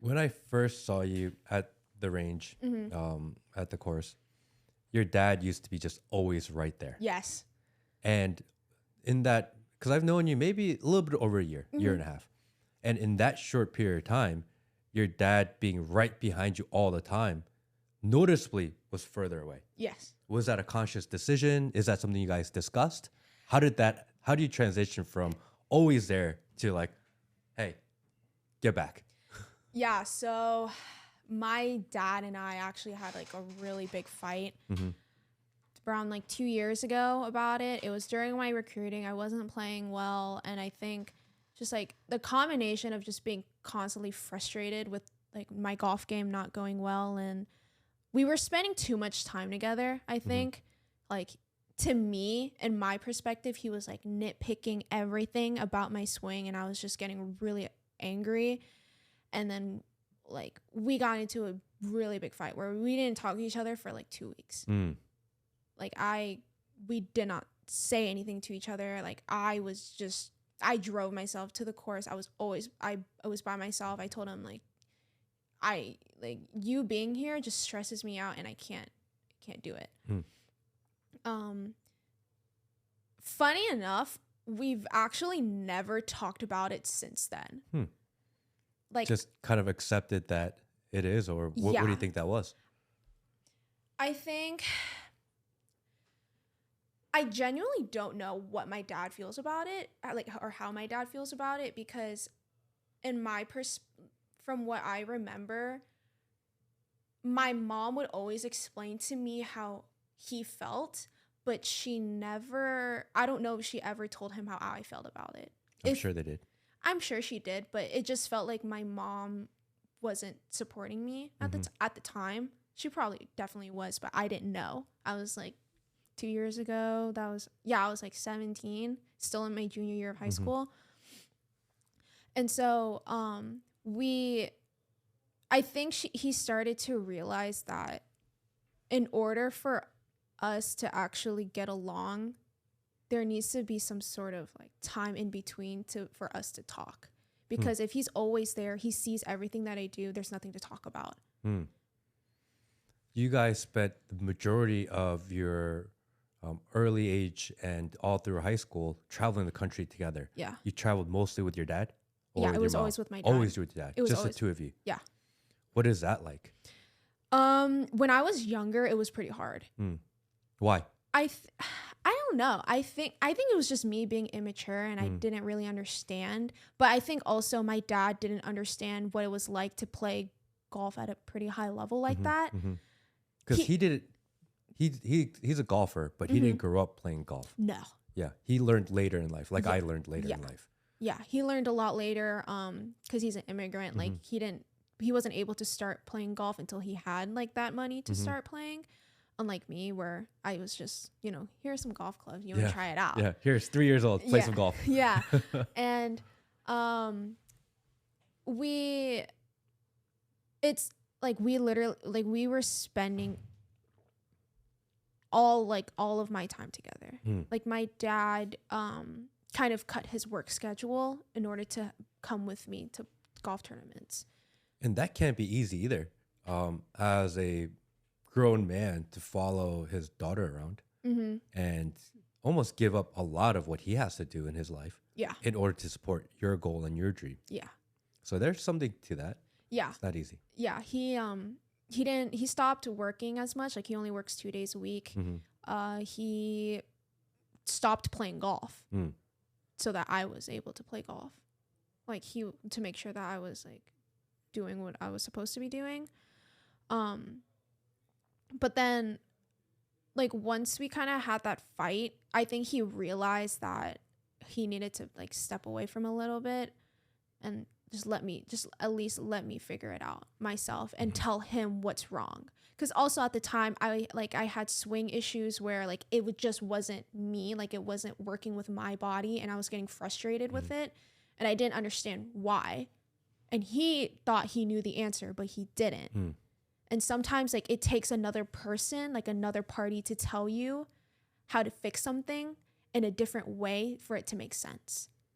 When I first saw you at the range, at the course, your dad used to be just always right there. Yes. And in that, because I've known you maybe a little bit over a year, year and a half. And in that short period of time, your dad being right behind you all the time noticeably was further away. Yes. Was that a conscious decision? Is that something you guys discussed? How do you transition from always there to like, hey, get back? Yeah, so my dad and I actually had like a really big fight around like 2 years ago about it. It was during my recruiting. I wasn't playing well. And I think just like the combination of just being constantly frustrated with like my golf game not going well. And we were spending too much time together, I think. Like to me, in my perspective, he was like nitpicking everything about my swing. And I was just getting really angry. And then like we got into a really big fight where we didn't talk to each other for like 2 weeks. Like we did not say anything to each other. Like I drove myself to the course. I was by myself. I told him like you being here just stresses me out and I can't do it. Funny enough, we've actually never talked about it since then. Like just kind of accepted that it is, or what do you think that was? I think I genuinely don't know what my dad feels about it, like, or how my dad feels about it, because in my from what I remember, my mom would always explain to me how he felt, but I don't know if she ever told him how I felt about it. I'm sure they did. I'm sure she did, but it just felt like my mom wasn't supporting me at the time. She definitely was, but I didn't know. I was like 2 years ago. I was like 17, still in my junior year of high school. And so I think he started to realize that in order for us to actually get along, there needs to be some sort of like time in between for us to talk. Because if he's always there, he sees everything that I do, there's nothing to talk about. You guys spent the majority of your early age and all through high school traveling the country together. Yeah. You traveled mostly with your dad? Yeah, it was always with my dad. Always with your dad? It was just always, the two of you? Yeah. What is that like? When I was younger, it was pretty hard. Why? I don't know. I think it was just me being immature and I didn't really understand. But I think also my dad didn't understand what it was like to play golf at a pretty high level like that. Because he's a golfer, but he didn't grow up playing golf. No. Yeah, he learned later in life, like I learned later in life. Yeah, he learned a lot later because he's an immigrant. Like he wasn't able to start playing golf until he had like that money to start playing. Unlike me, where I was just, here's some golf clubs. You want to try it out? Yeah, here's 3 years old. Play some golf. Yeah. And it's like we literally, like we were spending all of my time together. Like my dad kind of cut his work schedule in order to come with me to golf tournaments. And that can't be easy either. As a grown man to follow his daughter around and almost give up a lot of what he has to do in his life in order to support your goal and your dream. Yeah. So there's something to that. Yeah. It's not easy. Yeah. He stopped working as much. Like he only works 2 days a week. He stopped playing golf so that I was able to play golf. Like to make sure that I was like doing what I was supposed to be doing. But then, like, once we kind of had that fight, I think he realized that he needed to, like, step away from a little bit and just at least let me figure it out myself and tell him what's wrong. Because also at the time, I had swing issues where, like, just wasn't me. Like, it wasn't working with my body, and I was getting frustrated with it. And I didn't understand why. And he thought he knew the answer, but he didn't. And sometimes, like, it takes another person, like another party, to tell you how to fix something in a different way for it to make sense.